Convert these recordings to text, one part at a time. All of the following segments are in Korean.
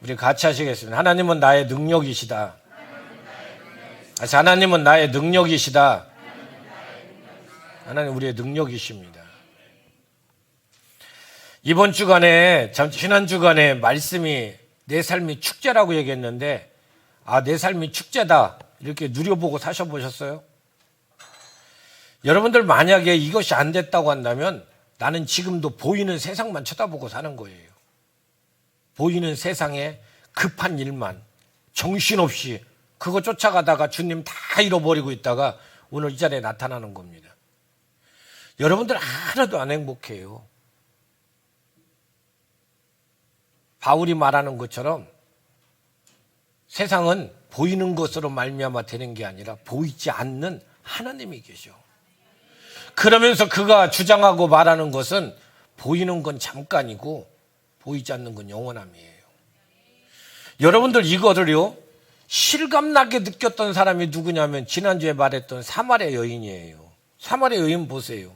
우리 같이 하시겠습니다. 하나님은 나의 능력이시다. 하나님은 나의 능력이시다. 하나님 우리의 능력이십니다. 이번 주간에, 지난 주간에 말씀이 내 삶이 축제라고 얘기했는데, 내 삶이 축제다 이렇게 누려보고 사셔보셨어요? 여러분들 만약에 이것이 안 됐다고 한다면 나는 지금도 보이는 세상만 쳐다보고 사는 거예요. 보이는 세상에 급한 일만 정신없이 그거 쫓아가다가 주님 다 잃어버리고 있다가 오늘 이 자리에 나타나는 겁니다. 여러분들 하나도 안 행복해요. 바울이 말하는 것처럼 세상은 보이는 것으로 말미암아 되는 게 아니라 보이지 않는 하나님이 계셔. 그러면서 그가 주장하고 말하는 것은 보이는 건 잠깐이고 보이지 않는 건 영원함이에요. 여러분들 이거를요 실감나게 느꼈던 사람이 누구냐면 지난주에 말했던 사마리아 여인이에요. 사마리아 여인 보세요.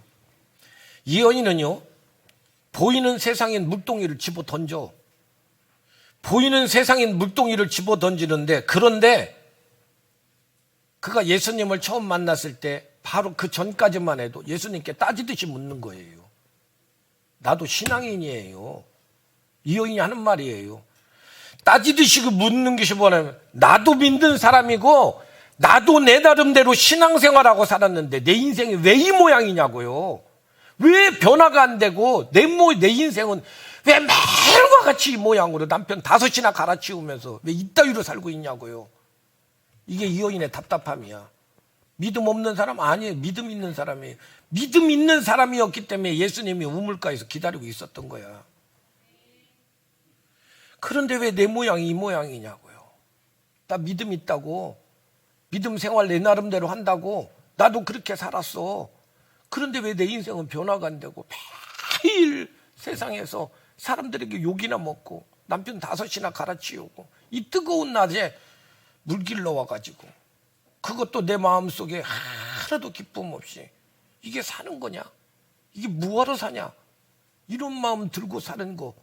이 여인은요 보이는 세상인 물동이를 집어 던져. 보이는 세상인 물동이를 집어 던지는데, 그런데 그가 예수님을 처음 만났을 때 바로 그 전까지만 해도 예수님께 따지듯이 묻는 거예요. 나도 신앙인이에요. 이 여인이 하는 말이에요. 따지듯이 묻는 것이 뭐냐면, 나도 믿는 사람이고 나도 내 나름대로 신앙생활하고 살았는데 내 인생이 왜 이 모양이냐고요. 왜 변화가 안 되고 내 인생은 왜 매일과 같이 이 모양으로 남편 5이나 갈아치우면서 왜 이따위로 살고 있냐고요. 이게 이 여인의 답답함이야. 믿음 없는 사람 아니에요. 믿음 있는 사람이에요. 믿음 있는 사람이었기 때문에 예수님이 우물가에서 기다리고 있었던 거야. 그런데 왜 내 모양이 이 모양이냐고요. 나 믿음 있다고, 믿음 생활 내 나름대로 한다고, 나도 그렇게 살았어. 그런데 왜 내 인생은 변화가 안 되고 매일 세상에서 사람들에게 욕이나 먹고 남편 5이나 갈아치우고 이 뜨거운 낮에 물길러 와가지고 그것도 내 마음속에 하나도 기쁨 없이 이게 사는 거냐? 이게 뭐하러 사냐? 이런 마음 들고 사는 거,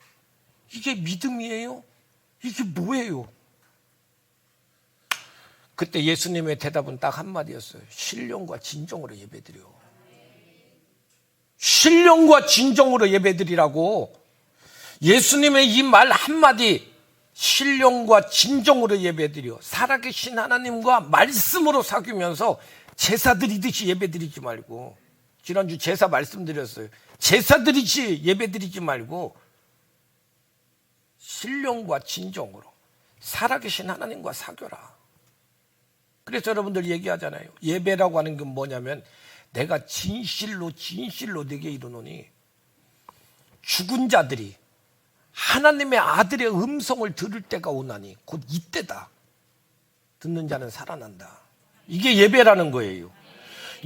이게 믿음이에요? 이게 뭐예요? 그때 예수님의 대답은 딱 한마디였어요. 신령과 진정으로 예배드려. 신령과 진정으로 예배드리라고. 예수님의 이 말 한마디, 신령과 진정으로 예배드려. 살아계신 하나님과 말씀으로 사귀면서 제사 드리듯이 예배드리지 말고, 지난주 제사 말씀드렸어요. 제사 드리지 예배드리지 말고 신령과 진정으로 살아계신 하나님과 사귀어라. 그래서 여러분들 얘기하잖아요. 예배라고 하는 건 뭐냐면, 내가 진실로 내게 이르노니 죽은 자들이 하나님의 아들의 음성을 들을 때가 오나니 곧 이때다. 듣는 자는 살아난다. 이게 예배라는 거예요.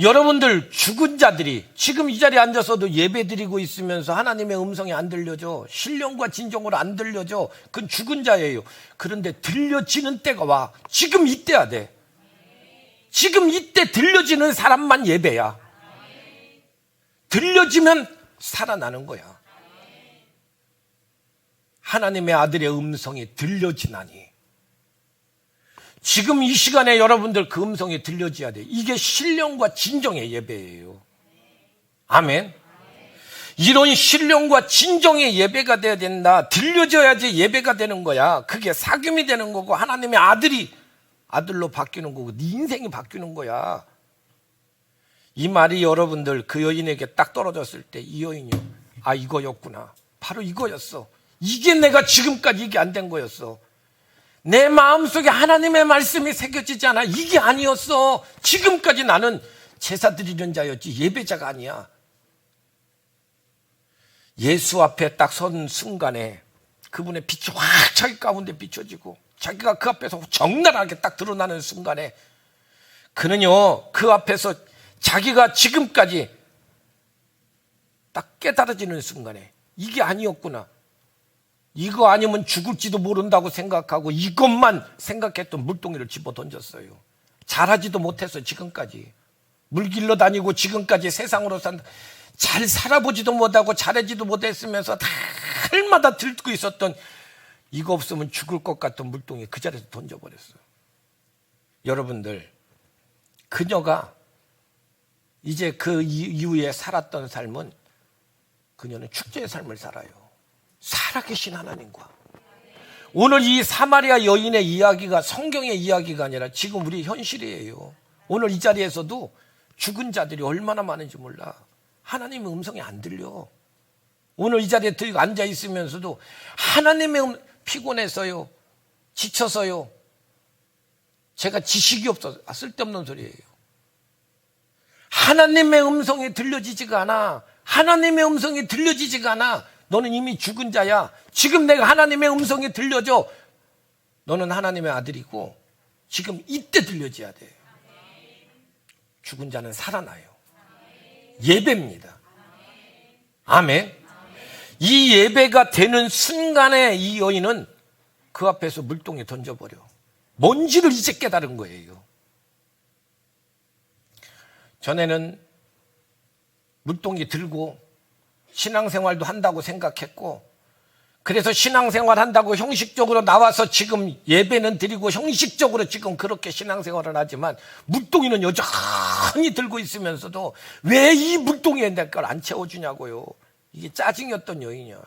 여러분들 죽은 자들이 지금 이 자리에 앉아서도 예배 드리고 있으면서 하나님의 음성이 안 들려져, 신령과 진정으로 안 들려져, 그건 죽은 자예요. 그런데 들려지는 때가 와. 지금 이때야 돼. 지금 이때 들려지는 사람만 예배야. 들려지면 살아나는 거야. 하나님의 아들의 음성이 들려지나니, 지금 이 시간에 여러분들 그 음성이 들려져야 돼. 이게 신령과 진정의 예배예요. 아멘. 이런 신령과 진정의 예배가 돼야 된다. 들려져야지 예배가 되는 거야. 그게 사귐이 되는 거고, 하나님의 아들로 바뀌는 거고, 네 인생이 바뀌는 거야. 이 말이 여러분들 그 여인에게 딱 떨어졌을 때 이 여인이 이거였구나. 바로 이거였어. 이게 내가 지금까지 이게 안 된 거였어. 내 마음속에 하나님의 말씀이 새겨지지 않아. 이게 아니었어. 지금까지 나는 제사 드리는 자였지 예배자가 아니야. 예수 앞에 딱 선 순간에 그분의 빛이 확 자기 가운데 비춰지고, 자기가 그 앞에서 적나라하게 딱 드러나는 순간에 그는요 그 앞에서 자기가 지금까지 딱 깨달아지는 순간에 이게 아니었구나, 이거 아니면 죽을지도 모른다고 생각하고 이것만 생각했던 물동이를 집어 던졌어요. 잘하지도 못해서 지금까지 물 길러 다니고 지금까지 세상으로 잘 살아보지도 못하고 잘하지도 못했으면서 날마다 들고 있었던 이거 없으면 죽을 것 같던 물동이 그 자리에서 던져버렸어요. 여러분들, 그녀가 이제 그 이후에 살았던 삶은 그녀는 축제의 삶을 살아요. 살아계신 하나님과. 오늘 이 사마리아 여인의 이야기가 성경의 이야기가 아니라 지금 우리 현실이에요. 오늘 이 자리에서도 죽은 자들이 얼마나 많은지 몰라. 하나님의 음성이 안 들려. 오늘 이 자리에 들고 앉아 있으면서도 하나님의 피곤해서요, 지쳐서요, 제가 지식이 없어서 쓸데없는 소리예요. 하나님의 음성이 들려지지가 않아. 하나님의 음성이 들려지지가 않아. 너는 이미 죽은 자야. 지금 내가 하나님의 음성이 들려줘. 너는 하나님의 아들이고 지금 이때 들려줘야 돼. 죽은 자는 살아나요. 예배입니다. 아멘. 이 예배가 되는 순간에 이 여인은 그 앞에서 물동에 던져버려. 뭔지를 이제 깨달은 거예요. 전에는 물동이 들고 신앙생활도 한다고 생각했고, 그래서 신앙생활 한다고 형식적으로 나와서 지금 예배는 드리고 형식적으로 지금 그렇게 신앙생활을 하지만 물동이는 여전히 들고 있으면서도 왜 이 물동이에 내 걸 안 채워주냐고요. 이게 짜증이었던 여인이야.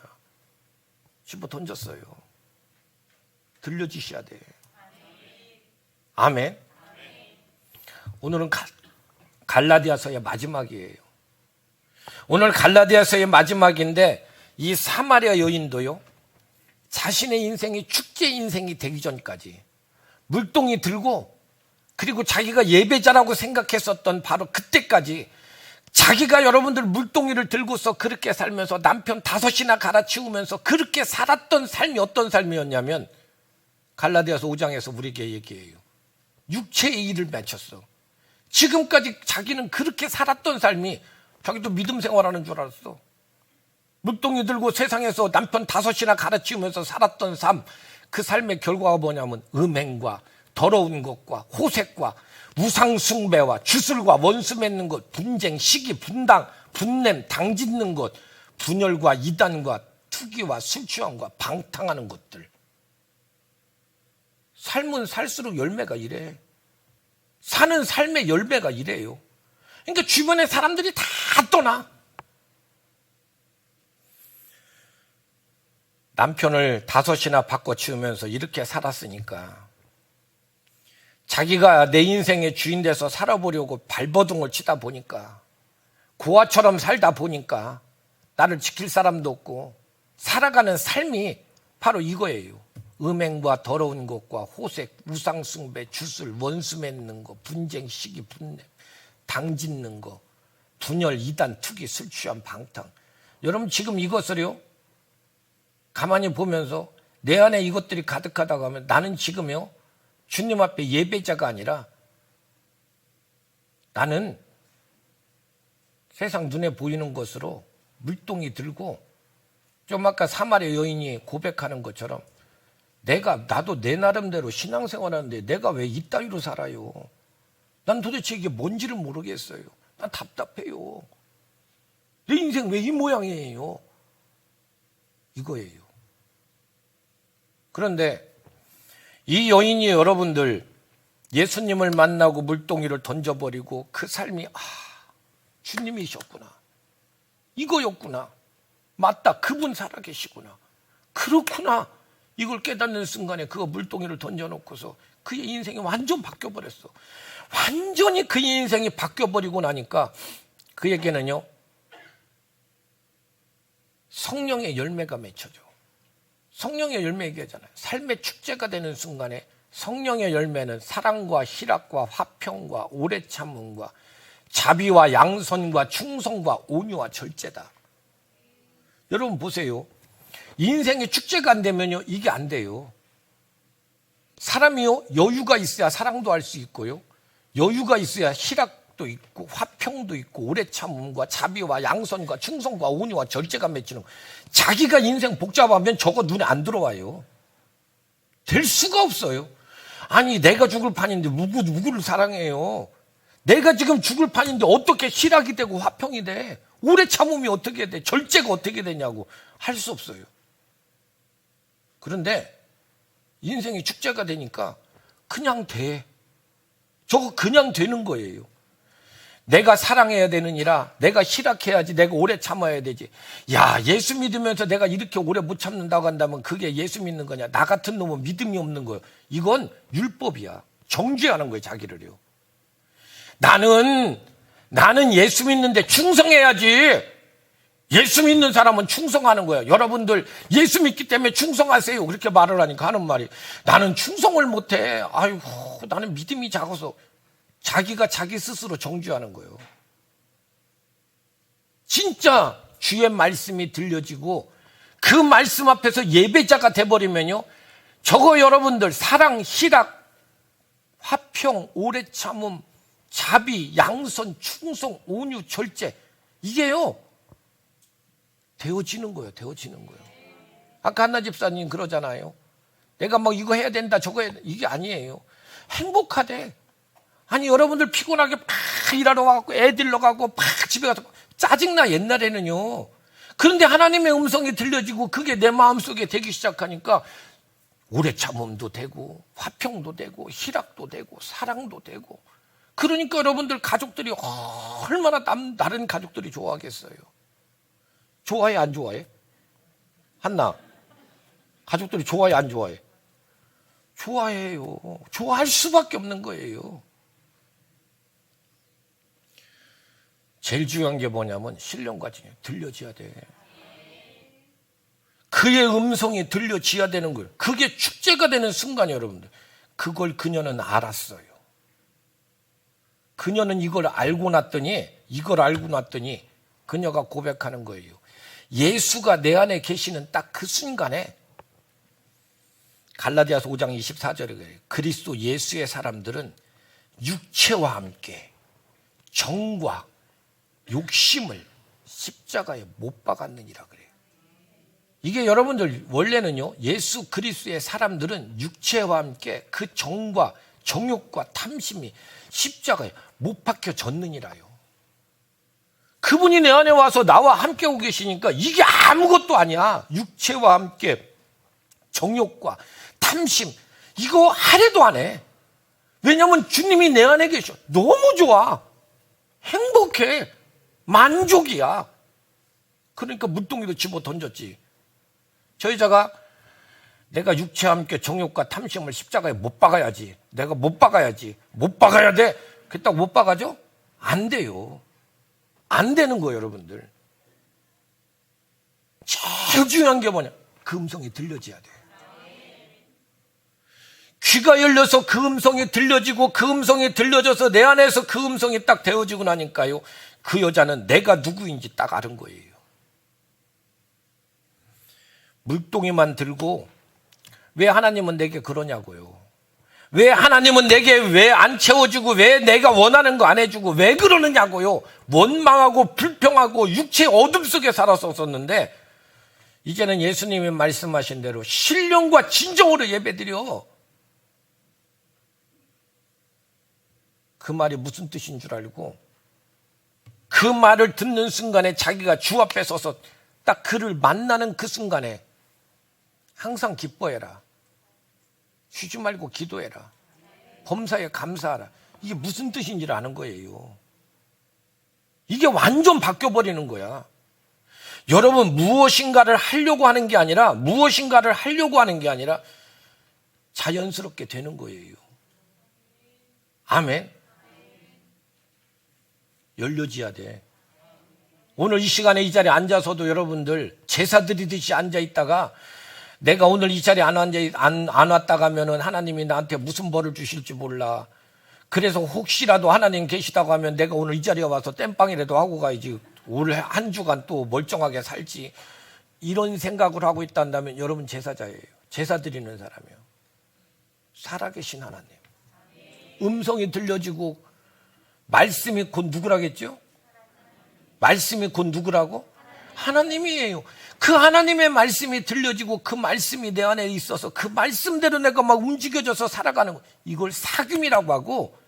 집어 던졌어요. 들려주셔야 돼. 아멘. 오늘은 갈라디아서의 마지막이에요. 오늘 갈라디아서의 마지막인데 이 사마리아 여인도요, 자신의 인생이 축제 인생이 되기 전까지 물동이 들고, 그리고 자기가 예배자라고 생각했었던 바로 그때까지 자기가 여러분들 물동이를 들고서 그렇게 살면서 남편 5이나 갈아치우면서 그렇게 살았던 삶이 어떤 삶이었냐면, 갈라디아서 5장에서 우리에게 얘기해요. 육체의 일을 맺혔어. 지금까지 자기는 그렇게 살았던 삶이, 자기도 믿음 생활하는 줄 알았어. 물동이 들고 세상에서 남편 5이나 갈아치우면서 살았던 삶, 그 삶의 결과가 뭐냐면 음행과 더러운 것과 호색과 우상숭배와 주술과 원수 맺는 것, 분쟁, 시기, 분당, 분냄, 당짓는 것, 분열과 이단과 투기와 술 취함과 방탕하는 것들. 삶은 살수록 열매가 이래. 사는 삶의 열매가 이래요. 그러니까 주변에 사람들이 다 떠나. 남편을 5이나 바꿔치우면서 이렇게 살았으니까 자기가 내 인생의 주인 돼서 살아보려고 발버둥을 치다 보니까, 고아처럼 살다 보니까 나를 지킬 사람도 없고 살아가는 삶이 바로 이거예요. 음행과 더러운 것과 호색, 우상숭배, 주술, 원수 맺는 것, 분쟁, 시기, 분냄, 당짓는 것, 분열, 이단, 투기, 술 취함, 방탕. 여러분 지금 이것을요, 가만히 보면서 내 안에 이것들이 가득하다고 하면 나는 지금요, 주님 앞에 예배자가 아니라 나는 세상 눈에 보이는 것으로 물동이 들고, 좀 아까 사마리아 여인이 고백하는 것처럼 나도 내 나름대로 신앙생활하는데 내가 왜 이따위로 살아요? 난 도대체 이게 뭔지를 모르겠어요. 난 답답해요. 내 인생 왜 이 모양이에요? 이거예요. 그런데 이 여인이 여러분들 예수님을 만나고 물동이를 던져버리고 그 삶이 주님이셨구나, 이거였구나, 맞다, 그분 살아계시구나, 그렇구나, 이걸 깨닫는 순간에 그 물동이를 던져놓고서 그의 인생이 완전 바뀌어버렸어. 완전히 그의 인생이 바뀌어버리고 나니까 그에게는요, 성령의 열매가 맺혀져. 성령의 열매 얘기하잖아요. 삶의 축제가 되는 순간에 성령의 열매는 사랑과 희락과 화평과 오래 참음과 자비와 양선과 충성과 온유와 절제다. 여러분 보세요. 인생의 축제가 안 되면요, 이게 안 돼요. 사람이요, 여유가 있어야 사랑도 할 수 있고요, 여유가 있어야 희락도 있고 화평도 있고 오래 참음과 자비와 양선과 충성과 온유와 절제가 맺히는 거. 자기가 인생 복잡하면 저거 눈에 안 들어와요. 될 수가 없어요. 아니 내가 죽을 판인데 누구를 사랑해요? 내가 지금 죽을 판인데 어떻게 희락이 되고 화평이 돼? 오래 참음이 어떻게 돼? 절제가 어떻게 되냐고. 할 수 없어요. 그런데 인생이 축제가 되니까 그냥 돼. 저거 그냥 되는 거예요. 내가 사랑해야 되느니라, 내가 희락해야지, 내가 오래 참아야 되지. 야, 예수 믿으면서 내가 이렇게 오래 못 참는다고 한다면 그게 예수 믿는 거냐? 나 같은 놈은 믿음이 없는 거예요. 이건 율법이야. 정죄하는 거예요, 자기를요. 나는 예수 믿는데 충성해야지. 예수 믿는 사람은 충성하는 거야. 여러분들 예수 믿기 때문에 충성하세요. 그렇게 말을 하니까 하는 말이, 나는 충성을 못해. 아이고, 나는 믿음이 작아서. 자기가 자기 스스로 정죄하는 거예요. 진짜 주의 말씀이 들려지고 그 말씀 앞에서 예배자가 돼버리면요, 저거 여러분들 사랑, 희락, 화평, 오래 참음, 자비, 양선, 충성, 온유, 절제, 이게요 되어지는 거예요. 되어지는 거예요. 아까 한나 집사님 그러잖아요. 내가 뭐 이거 해야 된다, 저거 해야 된다. 이게 아니에요. 행복하대. 아니, 여러분들 피곤하게 막 일하러 와갖고 애 들러 가고 막 집에 가서 짜증나, 옛날에는요. 그런데 하나님의 음성이 들려지고 그게 내 마음속에 되기 시작하니까 오래 참음도 되고 화평도 되고 희락도 되고 사랑도 되고. 그러니까 여러분들 가족들이 얼마나 다른 가족들이 좋아하겠어요. 좋아해, 안 좋아해? 한나, 가족들이 좋아해, 안 좋아해? 좋아해요. 좋아할 수밖에 없는 거예요. 제일 중요한 게 뭐냐면 신령과 진영, 들려져야 돼. 그의 음성이 들려져야 되는 거예요. 그게 축제가 되는 순간이에요, 여러분들. 그걸 그녀는 알았어요. 그녀는 이걸 알고 났더니 그녀가 고백하는 거예요. 예수가 내 안에 계시는 딱 그 순간에, 갈라디아서 5장 24절에 그래요. 그리스도 예수의 사람들은 육체와 함께 정과 욕심을 십자가에 못 박았느니라 그래요. 이게 여러분들 원래는요, 예수 그리스도의 사람들은 육체와 함께 그 정과 정욕과 탐심이 십자가에 못 박혀졌느니라요. 그분이 내 안에 와서 나와 함께 오고 계시니까 이게 아무것도 아니야. 육체와 함께 정욕과 탐심, 이거 하래도 안 해. 왜냐하면 주님이 내 안에 계셔. 너무 좋아. 행복해. 만족이야. 그러니까 물동이도 집어 던졌지. 저 여자가 내가 육체와 함께 정욕과 탐심을 십자가에 못 박아야지. 내가 못 박아야지. 못 박아야 돼. 그렇다고 못 박아줘? 안 돼요. 안 되는 거예요, 여러분들. 제일 중요한 게 뭐냐? 그 음성이 들려져야 돼. 귀가 열려서 그 음성이 들려지고 그 음성이 들려져서 내 안에서 그 음성이 딱 되어지고 나니까요, 그 여자는 내가 누구인지 딱 아는 거예요. 물동이만 들고 왜 하나님은 내게 그러냐고요. 왜 하나님은 내게 왜 안 채워주고 왜 내가 원하는 거 안 해주고 왜 그러느냐고요. 원망하고 불평하고 육체의 어둠 속에 살았었는데 이제는 예수님이 말씀하신 대로 신령과 진정으로 예배드려. 그 말이 무슨 뜻인 줄 알고 그 말을 듣는 순간에 자기가 주 앞에 서서 딱 그를 만나는 그 순간에 항상 기뻐해라. 쉬지 말고 기도해라. 범사에 감사하라. 이게 무슨 뜻인지를 아는 거예요. 이게 완전 바뀌어버리는 거야. 여러분, 무엇인가를 하려고 하는 게 아니라 자연스럽게 되는 거예요. 아멘. 열려져야 돼. 오늘 이 시간에 이 자리에 앉아서도 여러분들 제사 드리듯이 앉아 있다가 내가 오늘 이 자리에 안 왔다가 하면은 하나님이 나한테 무슨 벌을 주실지 몰라. 그래서 혹시라도 하나님 계시다고 하면 내가 오늘 이 자리에 와서 땜빵이라도 하고 가야지. 올 한 주간 또 멀쩡하게 살지. 이런 생각을 하고 있다면 여러분 제사자예요. 제사 드리는 사람이에요. 살아계신 하나님. 음성이 들려지고 말씀이 곧 누구라겠죠? 말씀이 곧 누구라고? 하나님이에요. 그 하나님의 말씀이 들려지고 그 말씀이 내 안에 있어서 그 말씀대로 내가 막 움직여져서 살아가는 거. 이걸 사귐이라고 하고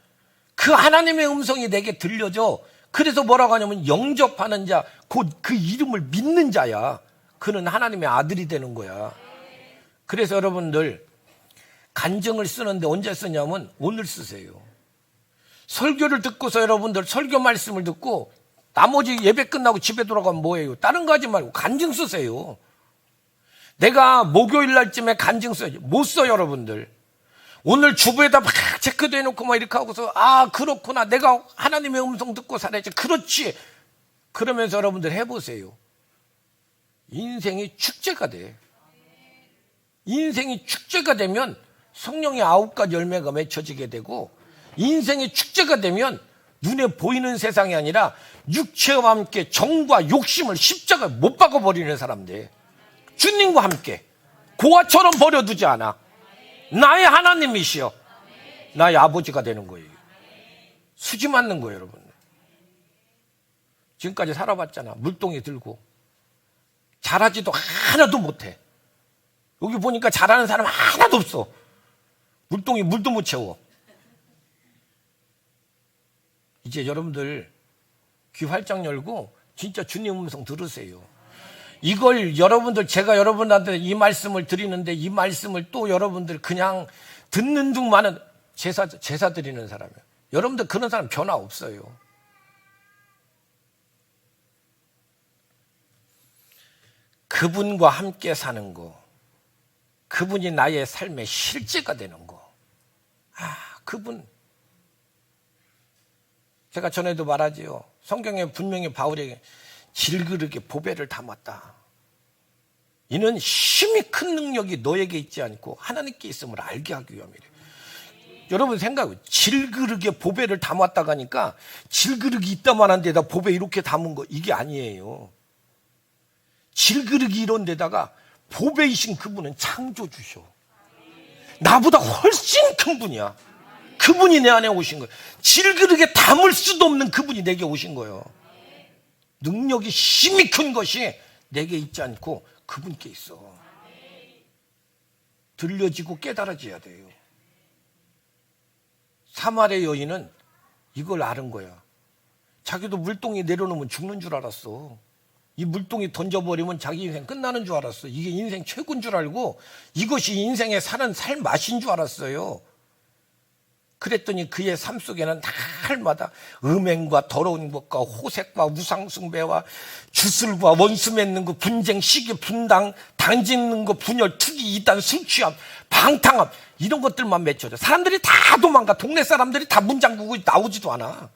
그 하나님의 음성이 내게 들려져. 그래서 뭐라고 하냐면 영접하는 자, 곧 그 이름을 믿는 자야. 그는 하나님의 아들이 되는 거야. 그래서 여러분들 간증을 쓰는데 언제 쓰냐면 오늘 쓰세요. 설교를 듣고서 여러분들 설교 말씀을 듣고 나머지 예배 끝나고 집에 돌아가면 뭐예요? 다른 거 하지 말고 간증 쓰세요. 내가 목요일 날쯤에 간증 써야지. 못 써요, 여러분들. 오늘 주부에다 막 체크도 해놓고 막 이렇게 하고서 그렇구나. 내가 하나님의 음성 듣고 살아야지. 그렇지. 그러면서 여러분들 해보세요. 인생이 축제가 돼. 인생이 축제가 되면 성령의 9가지 열매가 맺혀지게 되고, 인생의 축제가 되면 눈에 보이는 세상이 아니라 육체와 함께 정과 욕심을 십자가에 못 박아버리는 사람들. 주님과 함께 고아처럼 버려두지 않아. 나의 하나님이시여 나의 아버지가 되는 거예요. 수지 맞는 거예요, 여러분. 지금까지 살아봤잖아. 물동이 들고 잘하지도 하나도 못해. 여기 보니까 잘하는 사람 하나도 없어. 물동이 물도 못 채워. 이제 여러분들 귀 활짝 열고 진짜 주님 음성 들으세요. 이걸 여러분들, 제가 여러분한테 이 말씀을 드리는데 이 말씀을 또 여러분들 그냥 듣는 둥만은 제사 드리는 사람이에요. 여러분들 그런 사람 변화 없어요. 그분과 함께 사는 거, 그분이 나의 삶의 실제가 되는 거. 그분. 제가 전에도 말하지요. 성경에 분명히 바울에게 질그릇에 보배를 담았다. 이는 힘이 큰 능력이 너에게 있지 않고 하나님께 있음을 알게 하기 위함이래. 여러분 생각해요. 질그릇에 보배를 담았다고 하니까 질그릇이 있다만 한 데다 보배 이렇게 담은 거, 이게 아니에요. 질그릇이 이런 데다가 보배이신 그분은 창조주셔. 나보다 훨씬 큰 분이야. 그분이 내 안에 오신 거예요. 질그릇에 담을 수도 없는 그분이 내게 오신 거예요. 능력이 힘이 큰 것이 내게 있지 않고 그분께 있어. 들려지고 깨달아져야 돼요. 사마리아 여인은 이걸 아는 거야. 자기도 물동이 내려놓으면 죽는 줄 알았어. 이 물동이 던져버리면 자기 인생 끝나는 줄 알았어. 이게 인생 최고인 줄 알고 이것이 인생의 사는 삶 맛인 줄 알았어요. 그랬더니 그의 삶 속에는 날마다 음행과 더러운 것과 호색과 우상숭배와 주술과 원수 맺는 거, 분쟁, 시기, 분당, 당짓는 거, 분열, 투기, 이단, 술취함, 방탕함, 이런 것들만 맺혀져. 사람들이 다 도망가. 동네 사람들이 다 문 잠그고 나오지도 않아.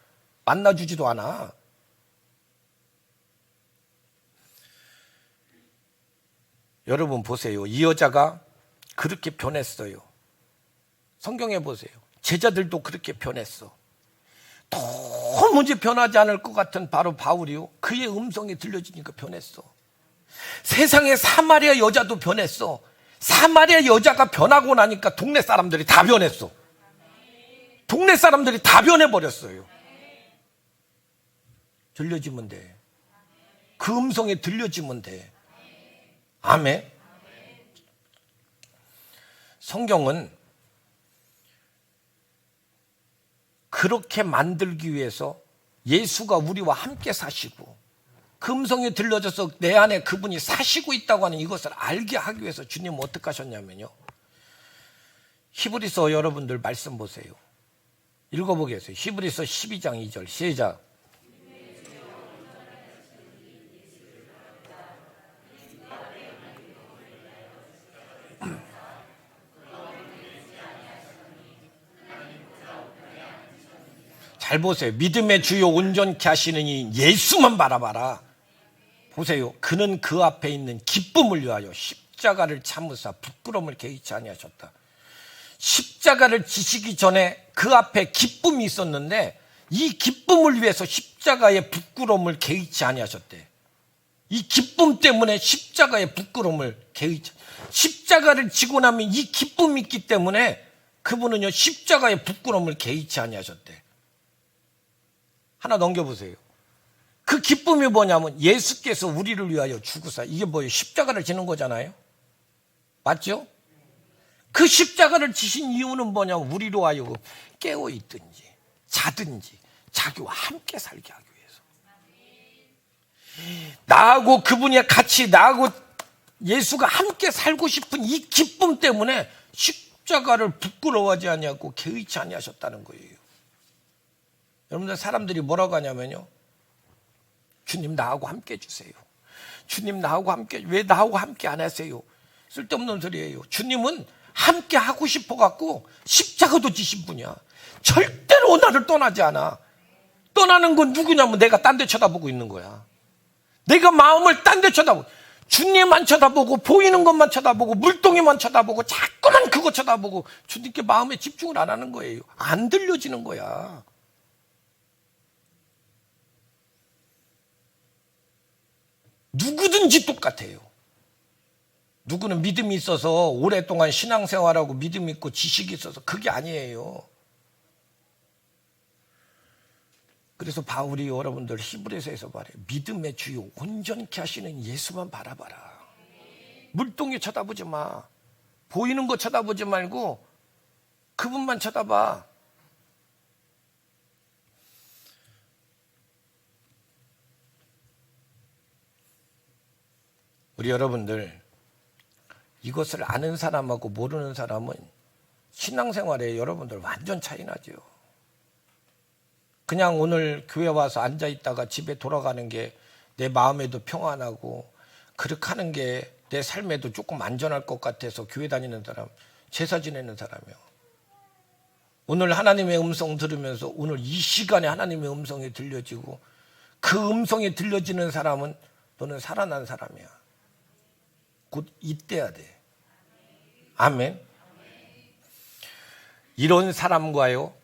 만나주지도 않아. 여러분 보세요. 이 여자가 그렇게 변했어요. 성경에 보세요. 제자들도 그렇게 변했어. 도무지 변하지 않을 것 같은 바로 바울이요. 그의 음성이 들려지니까 변했어. 세상에 사마리아 여자도 변했어. 사마리아 여자가 변하고 나니까 동네 사람들이 다 변했어. 동네 사람들이 다 변해버렸어요. 들려지면 돼. 그 음성이 들려지면 돼. 아멘. 성경은 그렇게 만들기 위해서 예수가 우리와 함께 사시고 그 음성이 들려져서 내 안에 그분이 사시고 있다고 하는 이것을 알게 하기 위해서 주님은 어떻게 하셨냐면요. 히브리서 여러분들 말씀 보세요. 읽어보겠어요. 히브리서 12장 2절 시작. 잘 보세요. 믿음의 주요 온전케 하시는 이 예수만 바라봐라. 보세요. 그는 그 앞에 있는 기쁨을 위하여 십자가를 참으사 부끄러움을 개의치 아니하셨다. 십자가를 지시기 전에 그 앞에 기쁨이 있었는데 이 기쁨을 위해서 십자가의 부끄러움을 개의치 아니하셨대. 이 기쁨 때문에 십자가의 부끄러움을 개의치. 십자가를 지고 나면 이 기쁨이 있기 때문에 그분은요 십자가의 부끄러움을 개의치 아니하셨대. 하나 넘겨보세요. 그 기쁨이 뭐냐면 예수께서 우리를 위하여 죽으사, 이게 뭐예요? 십자가를 지는 거잖아요. 맞죠? 그 십자가를 지신 이유는 뭐냐면 우리로 하여금 깨어있든지 자든지 자기와 함께 살게 하기 위해서. 나하고 그분이 같이, 나하고 예수가 함께 살고 싶은 이 기쁨 때문에 십자가를 부끄러워하지 아니하고 개의치 아니하셨다는 거예요. 여러분들 사람들이 뭐라고 하냐면요, 주님 나하고 함께 해주세요. 주님 나하고 함께, 왜 나하고 함께 안 하세요? 쓸데없는 소리예요. 주님은 함께 하고 싶어 갖고 십자가도 지신 분이야. 절대로 나를 떠나지 않아. 떠나는 건 누구냐면 내가 딴 데 쳐다보고 있는 거야. 내가 마음을 딴 데 쳐다보고, 주님만 쳐다보고 보이는 것만 쳐다보고 물동이만 쳐다보고 자꾸만 그거 쳐다보고 주님께 마음에 집중을 안 하는 거예요. 안 들려지는 거야. 누구든지 똑같아요. 누구는 믿음이 있어서 오랫동안 신앙생활하고 믿음이 있고 지식이 있어서 그게 아니에요. 그래서 바울이 여러분들 히브리서에서 말해요. 믿음의 주요 온전케 하시는 예수만 바라봐라. 물동이 쳐다보지 마. 보이는 거 쳐다보지 말고 그분만 쳐다봐. 우리 여러분들, 이것을 아는 사람하고 모르는 사람은 신앙생활에 여러분들 완전 차이 나죠. 그냥 오늘 교회 와서 앉아 있다가 집에 돌아가는 게 내 마음에도 평안하고 그렇게 하는 게 내 삶에도 조금 안전할 것 같아서 교회 다니는 사람, 제사 지내는 사람이요. 오늘 하나님의 음성 들으면서 오늘 이 시간에 하나님의 음성이 들려지고 그 음성이 들려지는 사람은 너는 살아난 사람이야. 곧 이때야 돼. 아멘. 이런 사람과요,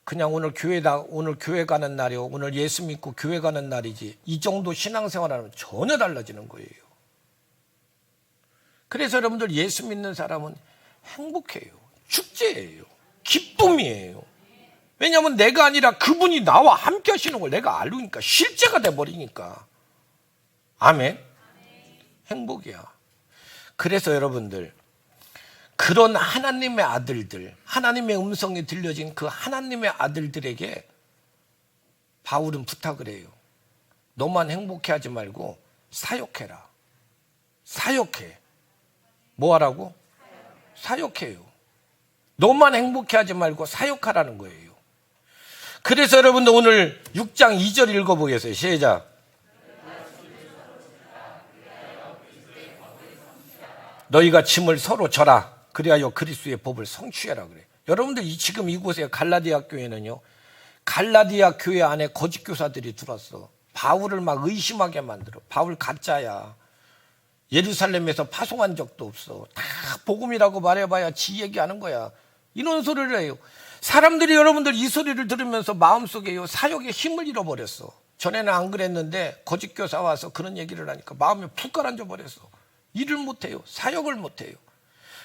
그냥 오늘 교회 가는 날이요, 오늘 예수 믿고 교회 가는 날이지, 이 정도 신앙생활하면 전혀 달라지는 거예요. 그래서 여러분들 예수 믿는 사람은 행복해요. 축제예요. 기쁨이에요. 왜냐하면 내가 아니라 그분이 나와 함께 하시는 걸 내가 알으니까, 실제가 돼버리니까. 아멘. 행복이야. 그래서 여러분들, 그런 하나님의 아들들, 하나님의 음성이 들려진 그 하나님의 아들들에게 바울은 부탁을 해요. 너만 행복해 하지 말고 사역해라. 사역해. 뭐 하라고? 사역해요. 너만 행복해 하지 말고 사역하라는 거예요. 그래서 여러분들 오늘 6장 2절 읽어보겠어요. 시작. 너희가 짐을 서로 져라. 그리하여 그리스도의 법을 성취해라 그래. 여러분들 지금 이곳에 갈라디아 교회는요, 갈라디아 교회 안에 거짓 교사들이 들어왔어. 바울을 막 의심하게 만들어. 바울 가짜야. 예루살렘에서 파송한 적도 없어. 다 복음이라고 말해봐야 지 얘기하는 거야. 이런 소리를 해요. 사람들이 여러분들 이 소리를 들으면서 마음속에요, 사역의 힘을 잃어버렸어. 전에는 안 그랬는데 거짓 교사 와서 그런 얘기를 하니까 마음이 푹 가라앉아 버렸어. 일을 못해요. 사역을 못해요.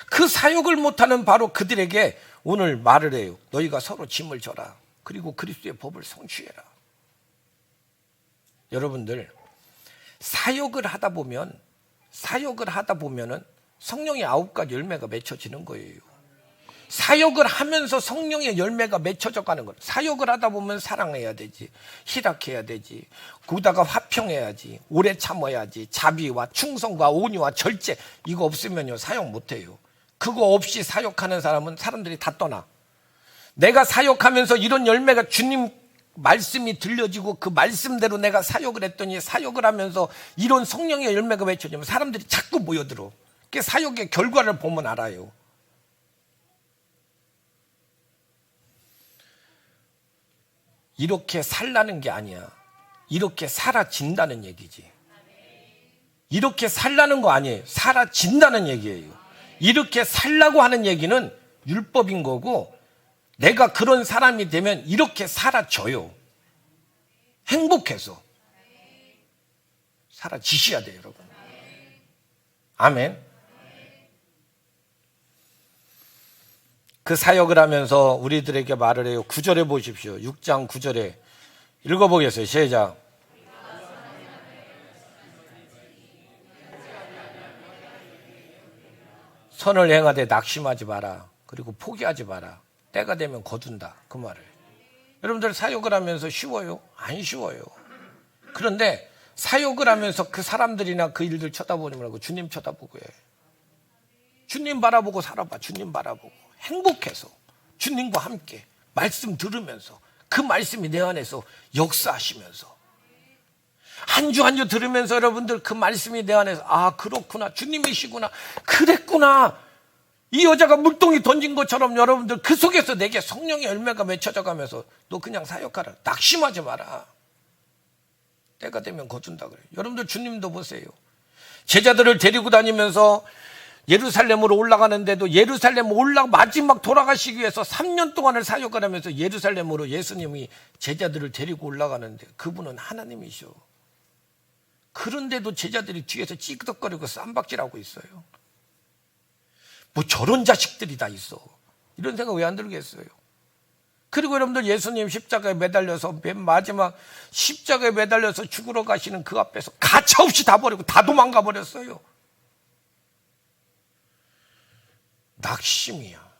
그 사역을 못하는 바로 그들에게 오늘 말을 해요. 너희가 서로 짐을 져라. 그리고 그리스도의 법을 성취해라. 여러분들, 사역을 하다 보면은 성령의 9가지 열매가 맺혀지는 거예요. 사역을 하면서 성령의 열매가 맺혀져 가는 거예요. 사역을 하다 보면 사랑해야 되지, 희락해야 되지, 그러다가 화평해야지, 오래 참아야지, 자비와 충성과 온유와 절제, 이거 없으면요 사역 못해요. 그거 없이 사역하는 사람은 사람들이 다 떠나. 내가 사역하면서 이런 열매가, 주님 말씀이 들려지고 그 말씀대로 내가 사역을 했더니, 사역을 하면서 이런 성령의 열매가 맺혀지면 사람들이 자꾸 모여들어. 그 사역의 결과를 보면 알아요. 이렇게 살라는 게 아니야. 이렇게 사라진다는 얘기지. 이렇게 살라는 거 아니에요. 사라진다는 얘기예요. 이렇게 살라고 하는 얘기는 율법인 거고, 내가 그런 사람이 되면 이렇게 사라져요. 행복해서 사라지셔야 돼요, 여러분. 아멘. 그 사역을 하면서 우리들에게 말을 해요. 9절에 보십시오. 6장 9절에 읽어보겠어요. 시작. 선을 행하되 낙심하지 마라. 그리고 포기하지 마라. 때가 되면 거둔다. 그 말을. 여러분들 사역을 하면서 쉬워요? 안 쉬워요. 그런데 사역을 하면서 그 사람들이나 그 일들 쳐다보지 말고 주님 쳐다보고 해. 주님 바라보고 살아봐. 주님 바라보고 행복해서 주님과 함께 말씀 들으면서 그 말씀이 내 안에서 역사하시면서 한 주 한 주 들으면서 여러분들 그 말씀이 내 안에서 아 그렇구나 주님이시구나 그랬구나 이 여자가 물동이 던진 것처럼 여러분들 그 속에서 내게 성령의 열매가 맺혀져 가면서 너 그냥 사역하라. 낙심하지 마라. 때가 되면 거둔다 그래요. 여러분들 주님도 보세요. 제자들을 데리고 다니면서 예루살렘으로 올라가는데도 예루살렘 마지막 돌아가시기 위해서 3년 동안을 사역을 하면서 예루살렘으로 예수님이 제자들을 데리고 올라가는데 그분은 하나님이셔. 그런데도 제자들이 뒤에서 찌그덕거리고 쌈박질하고 있어요. 뭐 저런 자식들이 다 있어. 이런 생각 왜 안 들겠어요? 그리고 여러분들 예수님 십자가에 매달려서 맨 마지막 십자가에 매달려서 죽으러 가시는 그 앞에서 가차없이 다 버리고 다 도망가 버렸어요. 낙심이야.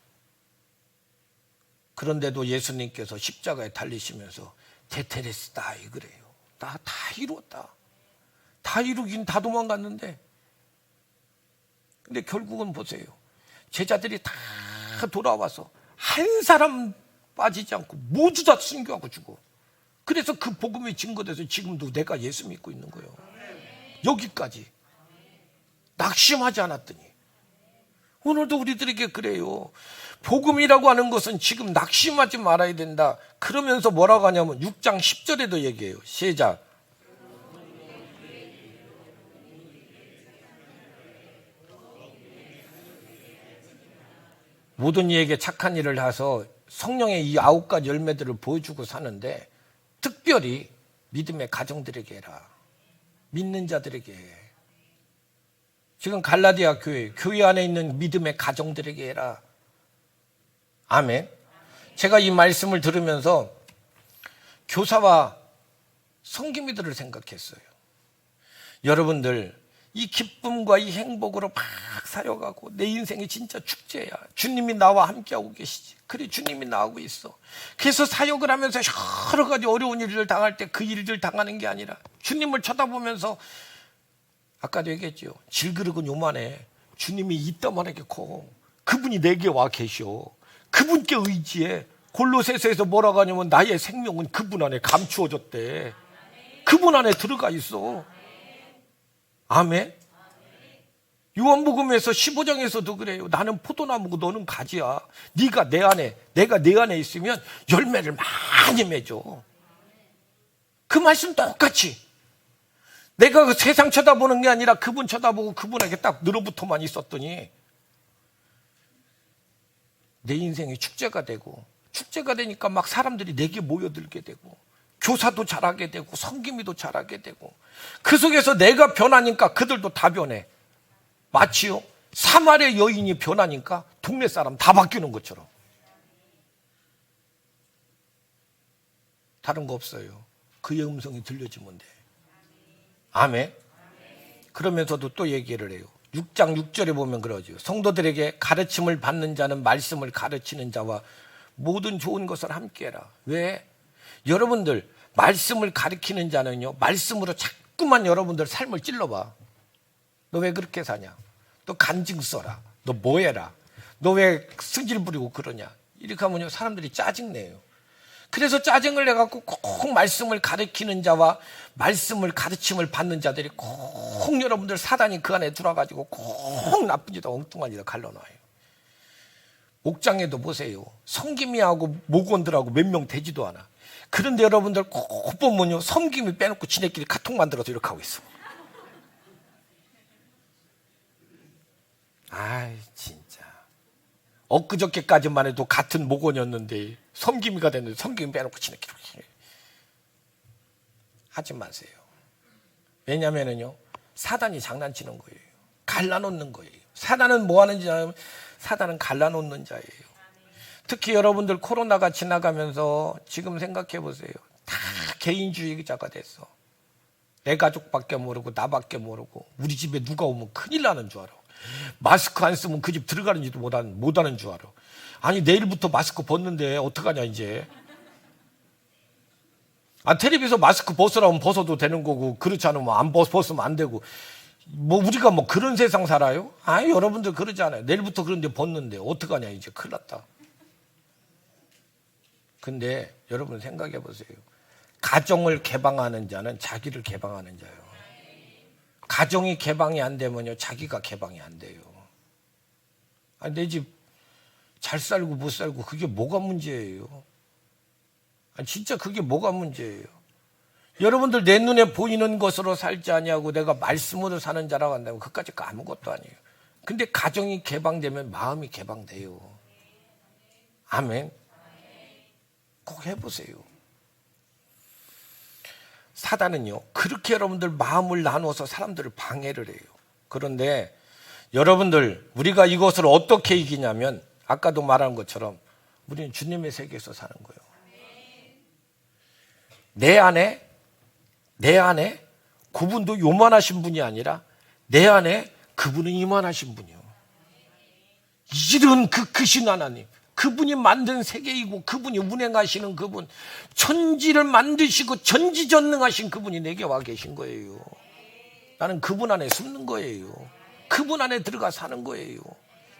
그런데도 예수님께서 십자가에 달리시면서 테테레스다이 그래요. 나 다 이루었다. 다 이루긴 다 도망갔는데 근데 결국은 보세요. 제자들이 다 돌아와서 한 사람 빠지지 않고 모두 다 순교하고 죽어. 그래서 그 복음이 증거돼서 지금도 내가 예수 믿고 있는 거예요. 여기까지 낙심하지 않았더니 오늘도 우리들에게 그래요. 복음이라고 하는 것은 지금 낙심하지 말아야 된다. 그러면서 뭐라고 하냐면 6장 10절에도 얘기해요. 시작. 모든 이에게 착한 일을 해서 성령의 이 9가지 열매들을 보여주고 사는데 특별히 믿음의 가정들에게 해라. 믿는 자들에게 해. 지금 갈라디아 교회 안에 있는 믿음의 가정들에게 해라. 아멘. 제가 이 말씀을 들으면서 교사와 성기미들을 생각했어요. 여러분들 이 기쁨과 이 행복으로 막 살아가고 내 인생이 진짜 축제야. 주님이 나와 함께하고 계시지. 그래 주님이 나하고 있어. 그래서 사역을 하면서 여러 가지 어려운 일을 당할 때 그 일을 당하는 게 아니라 주님을 쳐다보면서 아까도 얘기했죠. 질그릇은 요만해. 주님이 이따만하게 커. 그분이 내게 와 계셔. 그분께 의지해. 골로새서에서 뭐라고 하냐면 나의 생명은 그분 안에 감추어졌대. 그분 안에 들어가 있어. 아멘. 요한복음에서 15장에서도 그래요. 나는 포도나무고 너는 가지야. 네가 내 안에, 내가 내 안에 있으면 열매를 많이 맺어. 그 말씀 똑같이. 내가 그 세상 쳐다보는 게 아니라 그분 쳐다보고 그분에게 딱 늘어붙어만 있었더니 내 인생이 축제가 되고 축제가 되니까 막 사람들이 내게 모여들게 되고 교사도 잘하게 되고 성김이도 잘하게 되고 그 속에서 내가 변하니까 그들도 다 변해. 마치요 사마리아 여인이 변하니까 동네 사람 다 바뀌는 것처럼. 다른 거 없어요. 그의 음성이 들려지면 돼. 아멘. 그러면서도 또 얘기를 해요. 6장 6절에 보면 그러죠. 성도들에게 가르침을 받는 자는 말씀을 가르치는 자와 모든 좋은 것을 함께해라. 왜? 여러분들 말씀을 가르치는 자는요 말씀으로 자꾸만 여러분들 삶을 찔러봐. 너 왜 그렇게 사냐? 너 간증 써라. 너 뭐해라. 너 왜 승질 부리고 그러냐? 이렇게 하면요 사람들이 짜증내요. 그래서 짜증을 내갖고 꼭 말씀을 가르치는 자와 말씀을 가르침을 받는 자들이 꼭 여러분들 사단이 그 안에 들어와가지고 꼭 나쁜 짓 엉뚱한 짓을 갈라놔요. 옥장에도 보세요. 성김이하고 목원들하고 몇 명 되지도 않아. 그런데 여러분들 꼭 보면요 섬김이 빼놓고 지네끼리 카톡 만들어서 이렇게 하고 있어. 아이 진짜 엊그저께까지만 해도 같은 목원이었는데 섬김이가 됐는데 섬김이 빼놓고 지네끼리 하지 마세요. 왜냐면은요 사단이 장난치는 거예요. 갈라놓는 거예요. 사단은 뭐 하는지 아면 사단은 갈라놓는 자예요. 특히 여러분들 코로나가 지나가면서 지금 생각해 보세요. 다 개인주의자가 됐어. 내 가족밖에 모르고 나밖에 모르고 우리 집에 누가 오면 큰일 나는 줄 알아. 마스크 안 쓰면 그 집 들어가는지도 못하는 줄 알아. 아니 내일부터 마스크 벗는데 어떡하냐 이제. 텔레비에서 마스크 벗으라면 벗어도 되는 거고 그렇지 않으면 안 벗으면 안 되고 우리가 그런 세상 살아요? 아니, 여러분들 그러지 않아요. 내일부터 그런데 벗는데 어떡하냐, 이제 큰일 났다. 근데 여러분 생각해 보세요. 가정을 개방하는 자는 자기를 개방하는 자예요. 가정이 개방이 안 되면요, 자기가 개방이 안 돼요. 아니, 내 집 잘 살고 못 살고 그게 뭐가 문제예요? 아니, 진짜 그게 뭐가 문제예요? 여러분들 내 눈에 보이는 것으로 살지 아니하고 내가 말씀으로 사는 자라고 한다면 그까짓 거 아무것도 아니에요. 근데 가정이 개방되면 마음이 개방돼요. 아멘. 꼭 해보세요. 사단은요, 그렇게 여러분들 마음을 나눠서 사람들을 방해를 해요. 그런데 여러분들, 우리가 이것을 어떻게 이기냐면 아까도 말한 것처럼 우리는 주님의 세계에서 사는 거예요. 내 안에 그분도 요만하신 분이 아니라 내 안에 그분은 이만하신 분이요. 이런 그 크신 하나님, 그분이 만든 세계이고 그분이 운행하시는 그분, 천지를 만드시고 전지전능하신 그분이 내게 와 계신 거예요. 나는 그분 안에 숨는 거예요. 그분 안에 들어가 사는 거예요.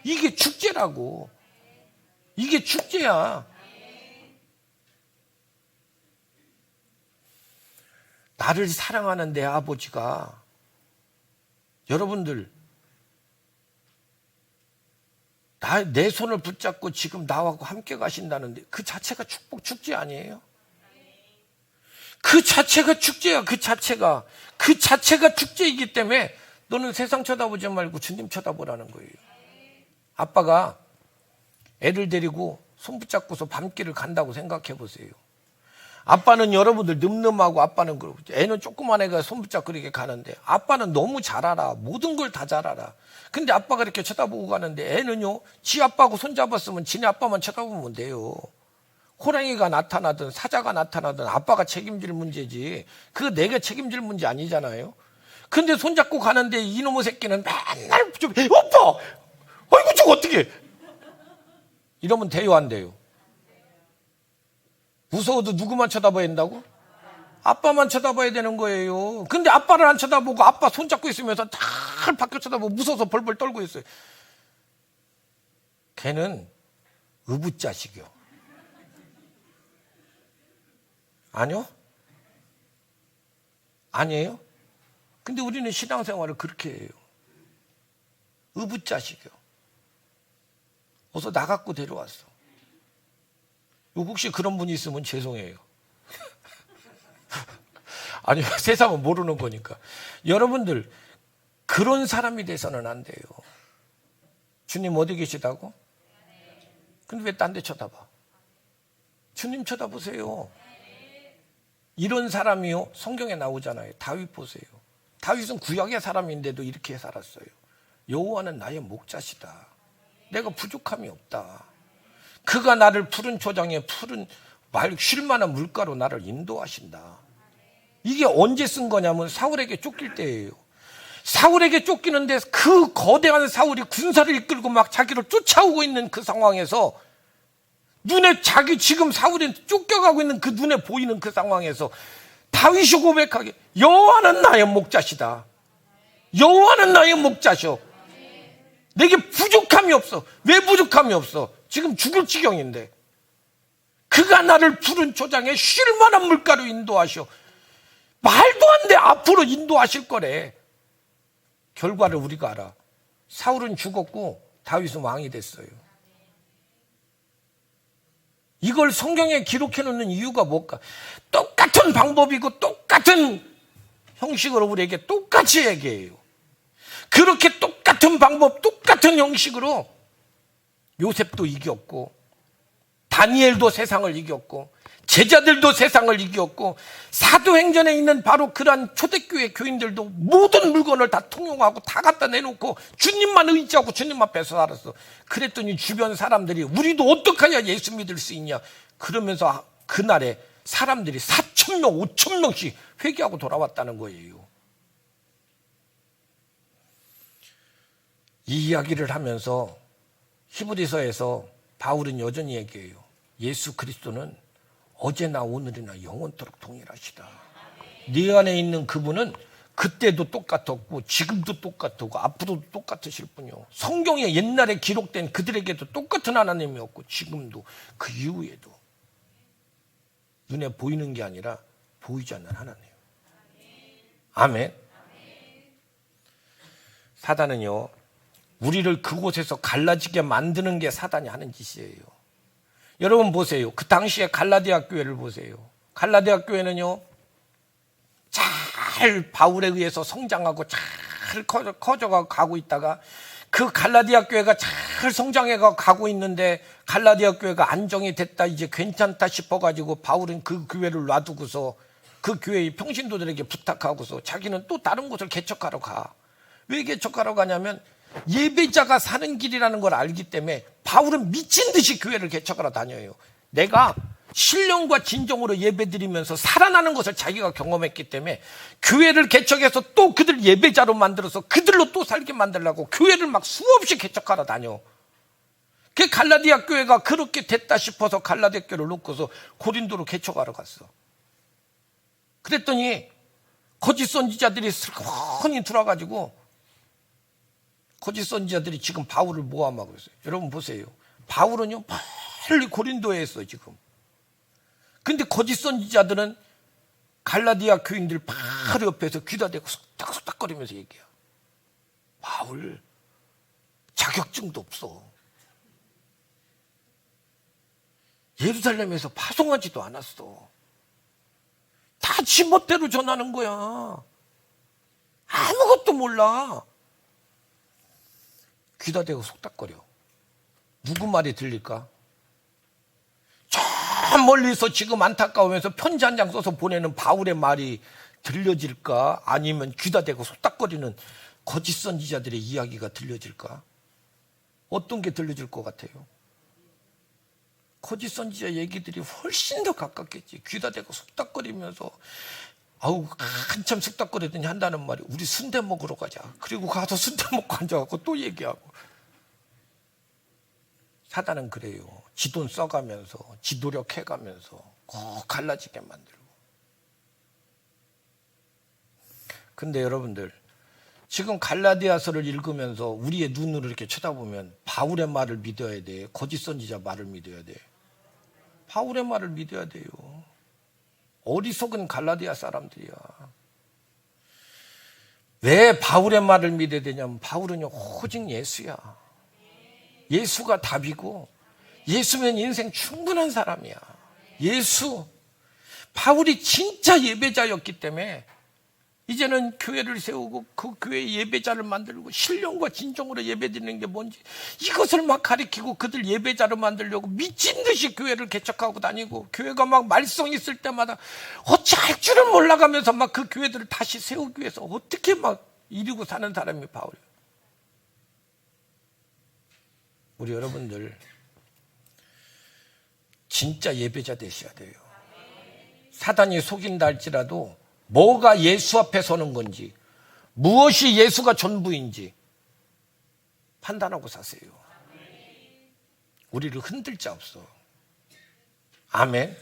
이게 축제라고. 이게 축제야. 나를 사랑하는 내 아버지가 여러분들 내 손을 붙잡고 지금 나와 함께 가신다는데 그 자체가 축복 축제 아니에요? 그 자체가 축제야. 그 자체가 축제이기 때문에 너는 세상 쳐다보지 말고 주님 쳐다보라는 거예요. 아빠가 애를 데리고 손 붙잡고서 밤길을 간다고 생각해 보세요. 아빠는 여러분들 늠름하고 아빠는 그러고 애는 조그만 애가 손 붙잡고 이렇게 가는데 아빠는 너무 잘 알아. 모든 걸 다 잘 알아. 근데 아빠가 이렇게 쳐다보고 가는데 애는요, 지 아빠하고 손 잡았으면 지네 아빠만 쳐다보면 돼요. 호랑이가 나타나든 사자가 나타나든 아빠가 책임질 문제지 그거 내가 책임질 문제 아니잖아요. 근데 손잡고 가는데 이놈의 새끼는 맨날 좀 오빠 아이고 저거 어떻게 이러면 돼요 안 돼요? 무서워도 누구만 쳐다봐야 된다고? 아빠만 쳐다봐야 되는 거예요. 근데 아빠를 안 쳐다보고 아빠 손잡고 있으면서 다 밖을 쳐다보고 무서워서 벌벌 떨고 있어요. 걔는 의붓자식이요. 아니요? 아니에요? 근데 우리는 신앙생활을 그렇게 해요. 의붓자식이요. 어서 나갖고 데려왔어. 혹시 그런 분이 있으면 죄송해요. 아니요, 세상은 모르는 거니까. 여러분들, 그런 사람이 돼서는 안 돼요. 주님 어디 계시다고? 근데 왜 딴 데 쳐다봐? 주님 쳐다보세요. 이런 사람이요, 성경에 나오잖아요. 다윗 보세요. 다윗은 구약의 사람인데도 이렇게 살았어요. 여호와는 나의 목자시다. 내가 부족함이 없다. 그가 나를 푸른 초장에 쉴만한 물가로 나를 인도하신다. 이게 언제 쓴 거냐면 사울에게 쫓길 때예요. 사울에게 쫓기는데 그 거대한 사울이 군사를 이끌고 막 자기를 쫓아오고 있는 그 상황에서 눈에 지금 사울이 쫓겨가고 있는 그 눈에 보이는 그 상황에서 다윗이 고백하게 여호와는 나의 목자시다. 여호와는 나의 목자셔. 내게 부족함이 없어. 왜 부족함이 없어? 지금 죽을 지경인데 그가 나를 푸른 초장에 쉴 만한 물가로 인도하셔. 말도 안 돼. 앞으로 인도하실 거래. 결과를 우리가 알아. 사울은 죽었고 다윗은 왕이 됐어요. 이걸 성경에 기록해 놓는 이유가 뭘까? 똑같은 방법이고 똑같은 형식으로 우리에게 똑같이 얘기해요. 그렇게 똑같은 방법, 똑같은 형식으로 요셉도 이겼고 다니엘도 세상을 이겼고 제자들도 세상을 이겼고 사도행전에 있는 바로 그러한 초대교회 교인들도 모든 물건을 다 통용하고 다 갖다 내놓고 주님만 의지하고 주님 앞에서 살았어. 그랬더니 주변 사람들이 우리도 어떻게 해야 예수 믿을 수 있냐 그러면서 그날에 사람들이 4,000명 5,000명씩 회개하고 돌아왔다는 거예요. 이 이야기를 하면서 히브리서에서 바울은 여전히 얘기해요. 예수 그리스도는 어제나 오늘이나 영원토록 동일하시다. 네 안에 있는 그분은 그때도 똑같았고 지금도 똑같고 앞으로도 똑같으실 분이요. 성경에 옛날에 기록된 그들에게도 똑같은 하나님이었고 지금도 그 이후에도 눈에 보이는 게 아니라 보이지 않는 하나님. 아멘. 사단은요, 우리를 그곳에서 갈라지게 만드는 게 사단이 하는 짓이에요. 여러분 보세요. 그 당시에 갈라디아 교회를 보세요. 갈라디아 교회는요, 잘 바울에 의해서 성장하고 잘 커져가고 있다가 그 갈라디아 교회가 잘 성장해가 가고 있는데 갈라디아 교회가 안정이 됐다, 이제 괜찮다 싶어가지고 바울은 그 교회를 놔두고서 그 교회의 평신도들에게 부탁하고서 자기는 또 다른 곳을 개척하러 가. 왜 개척하러 가냐면 예배자가 사는 길이라는 걸 알기 때문에 바울은 미친 듯이 교회를 개척하러 다녀요. 내가 신령과 진정으로 예배드리면서 살아나는 것을 자기가 경험했기 때문에 교회를 개척해서 또 그들 예배자로 만들어서 그들로 또 살게 만들려고 교회를 막 수없이 개척하러 다녀. 그 갈라디아 교회가 그렇게 됐다 싶어서 갈라디아 교회를 놓고서 고린도로 개척하러 갔어. 그랬더니 거짓 선지자들이 슬쩍 들어와가지고 거짓 선지자들이 지금 바울을 모함하고 있어요. 여러분 보세요. 바울은요 빨리 고린도에 있어요 지금. 근데 거짓 선지자들은 갈라디아 교인들 바로 옆에서 귀다 대고 속닥속닥거리면서 얘기해요. 바울 자격증도 없어. 예루살렘에서 파송하지도 않았어. 다 지멋대로 전하는 거야. 아무것도 몰라. 귀다 대고 속닥거려. 누구 말이 들릴까? 저 멀리서 지금 안타까우면서 편지 한 장 써서 보내는 바울의 말이 들려질까? 아니면 귀다 대고 속닥거리는 거짓 선지자들의 이야기가 들려질까? 어떤 게 들려질 것 같아요? 거짓 선지자 얘기들이 훨씬 더 가깝겠지. 귀다 대고 속닥거리면서 아우 한참 속닥거리더니 한다는 말이 우리 순대 먹으러 가자. 그리고 가서 순대 먹고 앉아갖고 또 얘기하고. 사단은 그래요. 지 돈 써가면서 지 노력해가면서 꼭 갈라지게 만들고. 근데 여러분들 지금 갈라디아서를 읽으면서 우리의 눈으로 이렇게 쳐다보면 바울의 말을 믿어야 돼? 거짓 선지자 말을 믿어야 돼? 바울의 말을 믿어야 돼요. 어리석은 갈라디아 사람들이야. 왜 바울의 말을 믿어야 되냐면 바울은요 오직 예수야. 예수가 답이고 예수면 인생 충분한 사람이야. 예수. 바울이 진짜 예배자였기 때문에 이제는 교회를 세우고 그 교회 예배자를 만들고 신령과 진정으로 예배드리는 게 뭔지 이것을 막 가리키고 그들 예배자를 만들려고 미친 듯이 교회를 개척하고 다니고 교회가 막 말썽 있을 때마다 어찌할 줄은 몰라가면서 막 그 교회들을 다시 세우기 위해서 어떻게 막 이루고 사는 사람이 바울이에요. 우리 여러분들 진짜 예배자 되셔야 돼요. 사단이 속인다 할지라도 뭐가 예수 앞에 서는 건지 무엇이 예수가 전부인지 판단하고 사세요. 우리를 흔들 자 없어. 아멘.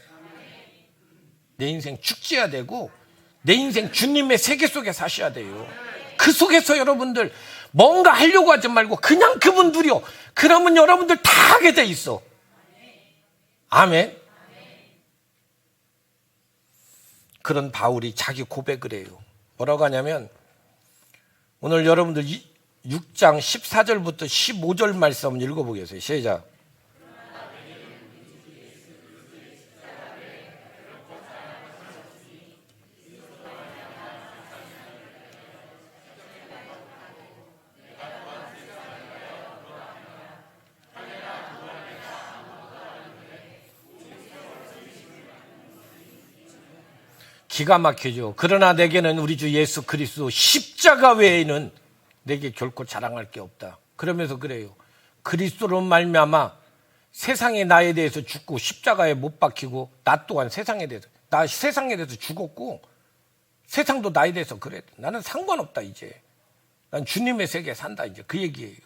내 인생 축제해야 되고 내 인생 주님의 세계 속에 사셔야 돼요. 그 속에서 여러분들 뭔가 하려고 하지 말고 그냥 그분 누려. 그러면 여러분들 다 하게 돼 있어. 아멘. 그런 바울이 자기 고백을 해요. 뭐라고 하냐면 오늘 여러분들 6장 14절부터 15절 말씀 한번 읽어보겠어요. 시작. 기가 막히죠. 그러나 내게는 우리 주 예수 그리스도 십자가 외에는 내게 결코 자랑할 게 없다. 그러면서 그래요. 그리스도로 말미암아 세상이 나에 대해서 죽고 십자가에 못 박히고 나 또한 세상에 대해서 죽었고 세상도 나에 대해서 그래. 나는 상관없다 이제. 난 주님의 세계에 산다 이제 그 얘기예요.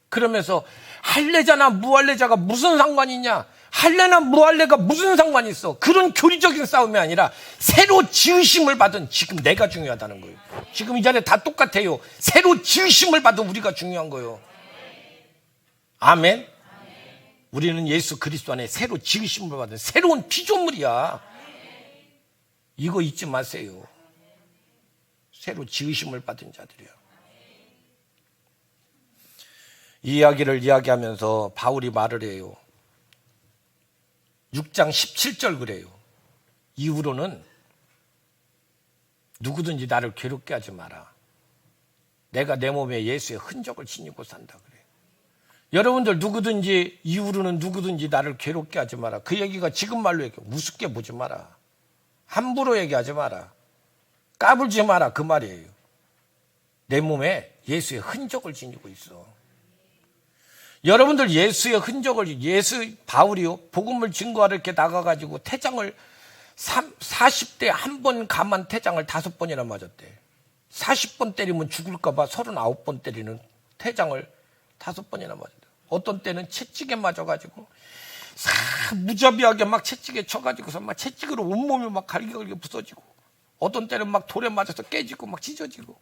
그러면서 할례자나 무할례자가 무슨 상관이냐? 할례나 무할례가 무슨 상관이 있어? 그런 교리적인 싸움이 아니라 새로 지으심을 받은 지금 내가 중요하다는 거예요. 지금 이 자리에 다 똑같아요. 새로 지으심을 받은 우리가 중요한 거예요. 아멘. 우리는 예수 그리스도 안에 새로 지으심을 받은 새로운 피조물이야. 이거 잊지 마세요. 새로 지으심을 받은 자들이야. 이 이야기를 이야기하면서 바울이 말을 해요. 6장 17절 그래요. 이후로는 누구든지 나를 괴롭게 하지 마라. 내가 내 몸에 예수의 흔적을 지니고 산다 그래요. 여러분들 누구든지 이후로는 누구든지 나를 괴롭게 하지 마라. 그 얘기가 지금 말로 얘기해. 우습게 보지 마라. 함부로 얘기하지 마라. 까불지 마라 그 말이에요. 내 몸에 예수의 흔적을 지니고 있어. 여러분들 예수의 흔적을 바울이요 복음을 증거하러 이렇게 나가가지고 태장을 40대 한 번 감한 태장을 5번이나 맞았대. 40번 때리면 죽을까봐 39번 때리는 태장을 5번이나 맞았대. 어떤 때는 채찍에 맞아가지고 무자비하게 막 채찍에 쳐가지고서 막 채찍으로 온몸이 막 갈기갈기 부서지고, 어떤 때는 막 돌에 맞아서 깨지고 막 찢어지고.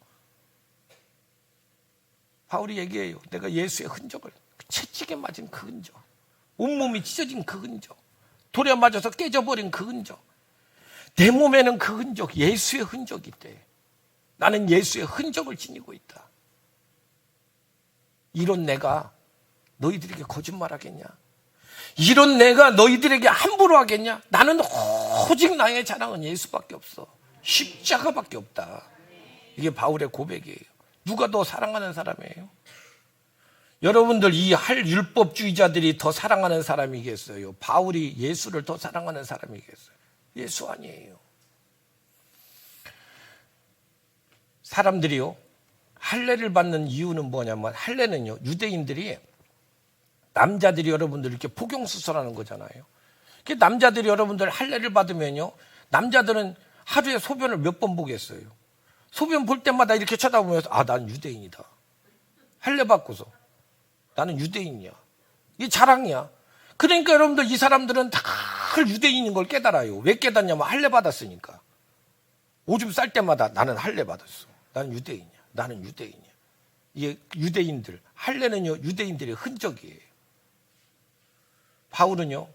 바울이 얘기해요. 내가 예수의 흔적을, 채찍에 맞은 그 흔적, 온몸이 찢어진 그 흔적, 돌에 맞아서 깨져버린 그 흔적, 내 몸에는 그 흔적, 예수의 흔적이 있대. 나는 예수의 흔적을 지니고 있다. 이런 내가 너희들에게 거짓말하겠냐? 이런 내가 너희들에게 함부로 하겠냐? 나는 오직 나의 자랑은 예수밖에 없어. 십자가밖에 없다. 이게 바울의 고백이에요. 누가 더 사랑하는 사람이에요? 여러분들 이 율법주의자들이 더 사랑하는 사람이겠어요? 바울이 예수를 더 사랑하는 사람이겠어요? 예수 아니에요. 사람들이요 할례를 받는 이유는 뭐냐면, 할례는요 유대인들이, 남자들이 여러분들 이렇게 복용수술하는 거잖아요. 남자들이 여러분들 할례를 받으면요, 남자들은 하루에 소변을 몇 번 보겠어요? 소변 볼 때마다 이렇게 쳐다보면서, 아, 난 유대인이다. 할례 받고서 나는 유대인이야. 이게 자랑이야. 그러니까 여러분들 이 사람들은 다 유대인인 걸 깨달아요. 왜 깨닫냐면 할례 받았으니까. 오줌 쌀 때마다 나는 할례 받았어. 나는 유대인이야. 나는 유대인이야. 이게 유대인들, 할례는요 유대인들의 흔적이에요. 바울은요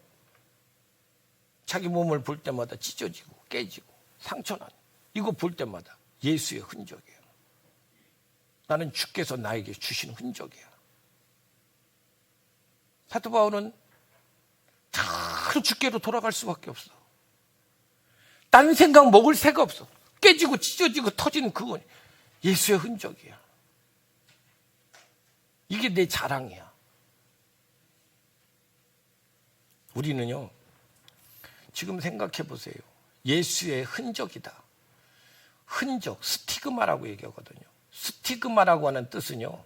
자기 몸을 볼 때마다 찢어지고 깨지고 상처난 이거 볼 때마다 예수의 흔적이에요. 나는 주께서 나에게 주신 흔적이야. 사도 바울은 다 주께로 돌아갈 수밖에 없어. 딴 생각 먹을 새가 없어. 깨지고 찢어지고 터지는 그건 예수의 흔적이야. 이게 내 자랑이야. 우리는요 지금 생각해 보세요. 예수의 흔적이다. 흔적, 스티그마라고 얘기하거든요. 스티그마라고 하는 뜻은요,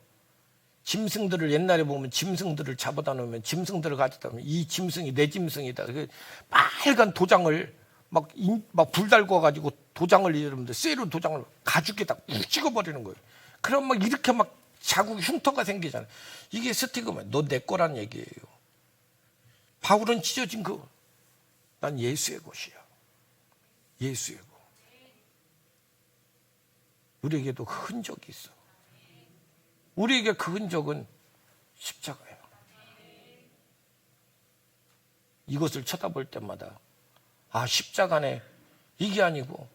짐승들을 옛날에 보면 짐승들을 잡아다 놓으면, 짐승들을 가져다 놓으면 이 짐승이 내 짐승이다. 빨간 도장을 막 불 달궈 가지고 도장을, 여러분들 쇠로 도장을 가죽에다 꾹 찍어버리는 거예요. 그럼 막 이렇게 막 자국 흉터가 생기잖아요. 이게 스티그마. 너 내 거란 얘기예요. 바울은 찢어진 거, 난 예수의 것이야. 예수의 것. 우리에게도 그 흔적이 있어. 우리에게 그 흔적은 십자가예요. 이것을 쳐다볼 때마다, 아, 십자가네. 이게 아니고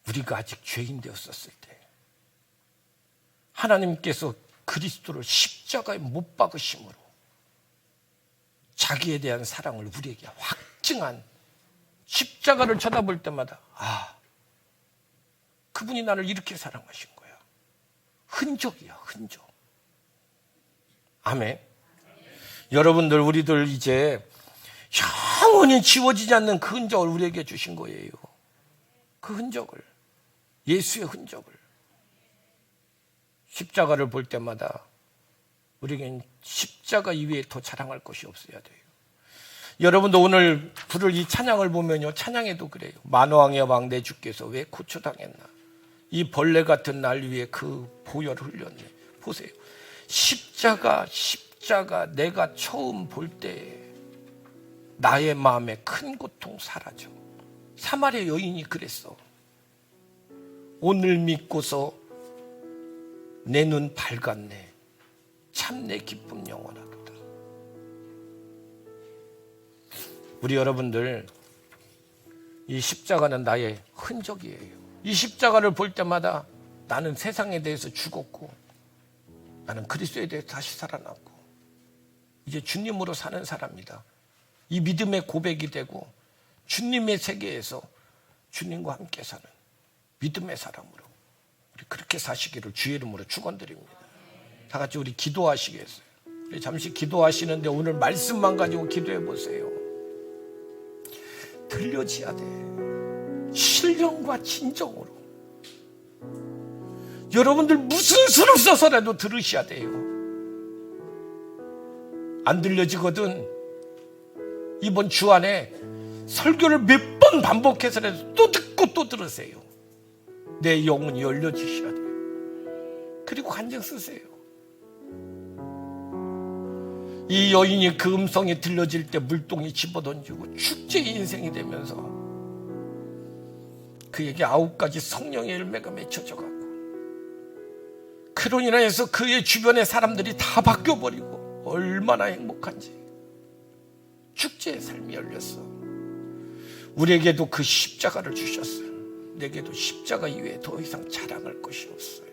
우리가 아직 죄인 되었었을 때 하나님께서 그리스도를 십자가에 못 박으심으로 자기에 대한 사랑을 우리에게 확증한, 십자가를 쳐다볼 때마다, 아, 그분이 나를 이렇게 사랑하신 거야. 흔적이야, 흔적. 아멘. 여러분들, 우리들 이제 영원히 지워지지 않는 그 흔적을 우리에게 주신 거예요. 그 흔적을, 예수의 흔적을. 십자가를 볼 때마다 우리에겐 십자가 이외에 더 자랑할 것이 없어야 돼요. 여러분도 오늘 부를 이 찬양을 보면요, 찬양에도 그래요. 만왕의 왕 내 주께서 왜 고초당했나. 이 벌레 같은 날 위에 그 보혈을 흘렸네. 보세요. 십자가 내가 처음 볼 때 나의 마음에 큰 고통 사라져. 사마리아 여인이 그랬어. 오늘 믿고서 내 눈 밝았네. 참 내 기쁨 영원하도다. 우리 여러분들, 이 십자가는 나의 흔적이에요. 이 십자가를 볼 때마다 나는 세상에 대해서 죽었고 나는 그리스도에 대해서 다시 살아났고 이제 주님으로 사는 사람이다. 이 믿음의 고백이 되고 주님의 세계에서 주님과 함께 사는 믿음의 사람으로 우리 그렇게 사시기를 주의 이름으로 축원드립니다. 다 같이 우리 기도하시겠어요? 우리 잠시 기도하시는데 오늘 말씀만 가지고 기도해 보세요. 들려져야 돼. 신령과 진정으로. 여러분들 무슨 수를 써서라도 들으셔야 돼요. 안 들려지거든 이번 주 안에 설교를 몇 번 반복해서라도 또 듣고 또 들으세요. 내 영혼이 열려지셔야 돼요. 그리고 간증 쓰세요. 이 여인이 그 음성이 들려질 때 물동이 집어던지고 축제의 인생이 되면서 그에게 9가지 성령의 열매가 맺혀져 가고 그로 인해서 그의 주변의 사람들이 다 바뀌어버리고 얼마나 행복한지 축제의 삶이 열렸어. 우리에게도 그 십자가를 주셨어요. 내게도 십자가 이외에 더 이상 자랑할 것이 없어요.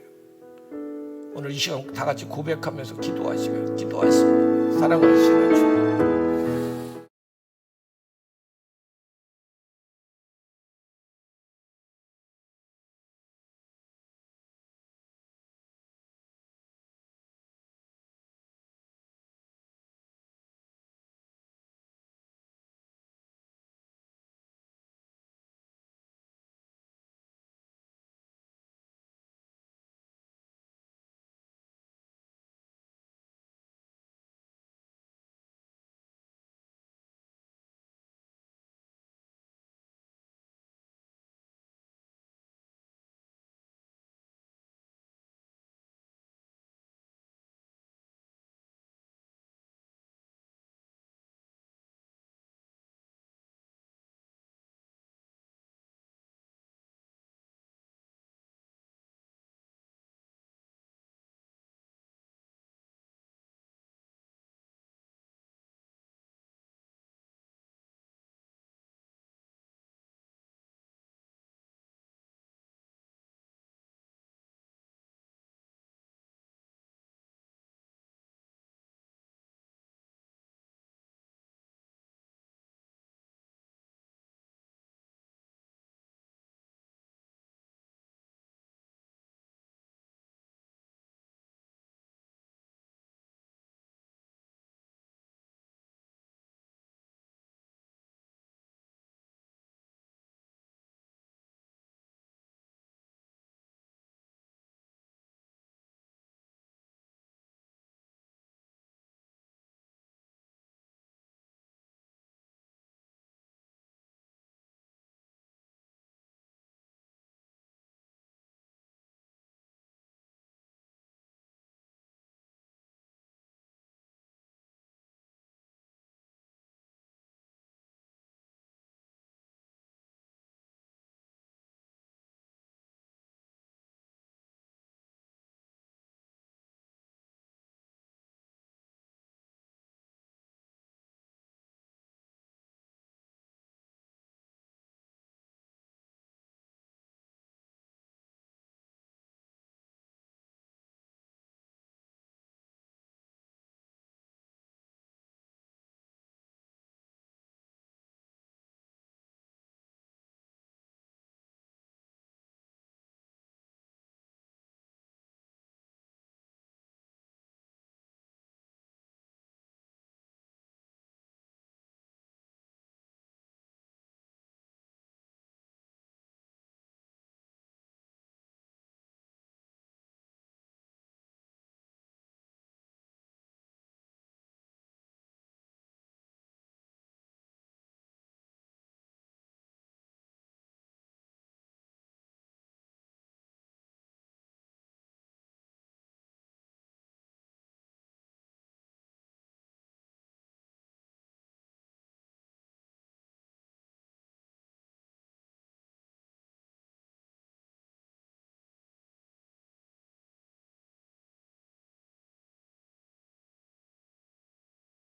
오늘 이 시간 다 같이 고백하면서 기도하시겠습니다. 사랑하시는 주님,